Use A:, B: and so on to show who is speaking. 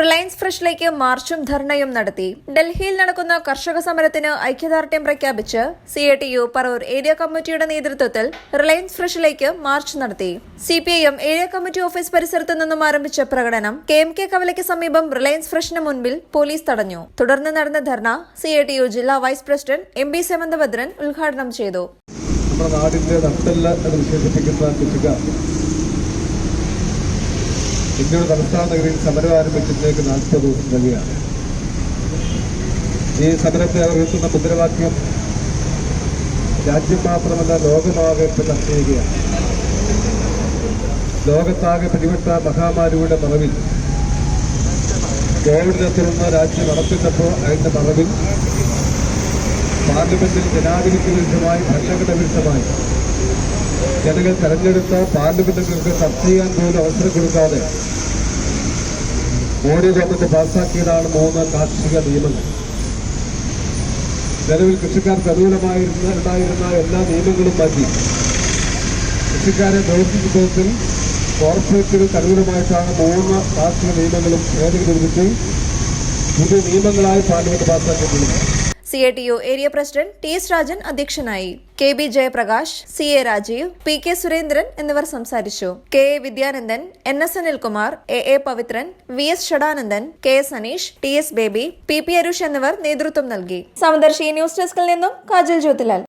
A: Reliance ഫ്രഷിലേക്ക് മാർച്ചും ധർണയും നടത്തി. ഡൽഹിയിൽ നടക്കുന്ന കർഷക സമരത്തിന് ഐക്യദാർഢ്യം പ്രഖ്യാപിച്ച് CATU പറവൂർ ഏരിയ കമ്മിറ്റിയുടെ നേതൃത്വത്തിൽ റിലയൻസ് ഫ്രഷിലേക്ക് മാർച്ച് നടത്തി. CPIM ഏരിയ കമ്മിറ്റി ഓഫീസ് പരിസരത്ത് നിന്നും ആരംഭിച്ച പ്രകടനം KMK കവലയ്ക്ക് സമീപം റിലയൻസ് ഫ്രഷിന് മുൻപിൽ പോലീസ് തടഞ്ഞു. തുടർന്ന് നടന്ന ധർണ CATU ജില്ലാ വൈസ് പ്രസിഡന്റ് MB സെമന്തഭദ്രൻ ഉദ്ഘാടനം ചെയ്തു.
B: നമ്മുടെ നാടിന്റെ നട്ടെല്ല് എന്ന് വിശേഷിപ്പിക്കുന്ന കൃഷിക്കാർ ഇന്ത്യയുടെ തലസ്ഥാന നഗരിയിൽ സമരം ആരംഭിച്ചിട്ടേക്ക് 40 ദിവസം കഴിയാണ്. ഈ സമരത്തെ ഉയർത്തുന്ന മുദ്രാവാക്യം രാജ്യം മാത്രമല്ല ലോകമാകെ ചർച്ച ചെയ്യുകയാണ്. ലോകത്താകെ പിടിപെട്ട മഹാമാരിയുടെ മറവിൽ കോവിഡിനെ തുടർന്ന് രാജ്യം നടത്തുന്നപ്പോൾ അതിന്റെ മറവിൽ പാർലമെന്റിൽ ജനാധിപത്യ വിരുദ്ധമായി ഭരണഘടന വിരുദ്ധമായി ജനങ്ങൾ തെരഞ്ഞെടുത്ത പാർലമെന്റുകൾക്ക് ചർച്ച ചെയ്യാൻ പോലും അവസരം കൊടുക്കാതെ മോഡി ഗവൺമെന്റ് പാസാക്കിയതാണ് 3 കാർഷിക നിയമങ്ങൾ. നിലവിൽ കൃഷിക്കാർക്ക് അനുകൂലമായിരുന്ന എല്ലാ നിയമങ്ങളും മാറ്റി കൃഷിക്കാരെ ദൗർജന്യത്തിൽ കോർപ്പറേറ്റുകൾക്ക് അനുകൂലമായിട്ടാണ് 3 കാർഷിക നിയമങ്ങളും ഭേദഗതി വിധിച്ച് പുതിയ നിയമങ്ങളായി പാർലമെന്റ് പാസാക്കിയിട്ടുള്ളത്.
A: CATU area president TS Rajan അധ്യക്ഷനായി. KB Jayaprakash, CA Rajeev, PK Surendran എന്നിവർ സംസാരിച്ചു. KA Vidyanandan, NS Anilkumar, AA Pavithran, VS Shadanandan, KS Aneesh, TS baby, PP Arush എന്നിവർ നേതൃത്വം നൽകി. സമദർശി ന്യൂസ് ഡെസ്കിൽ നിന്നും കാജൽ ജ്യോതിലാൽ.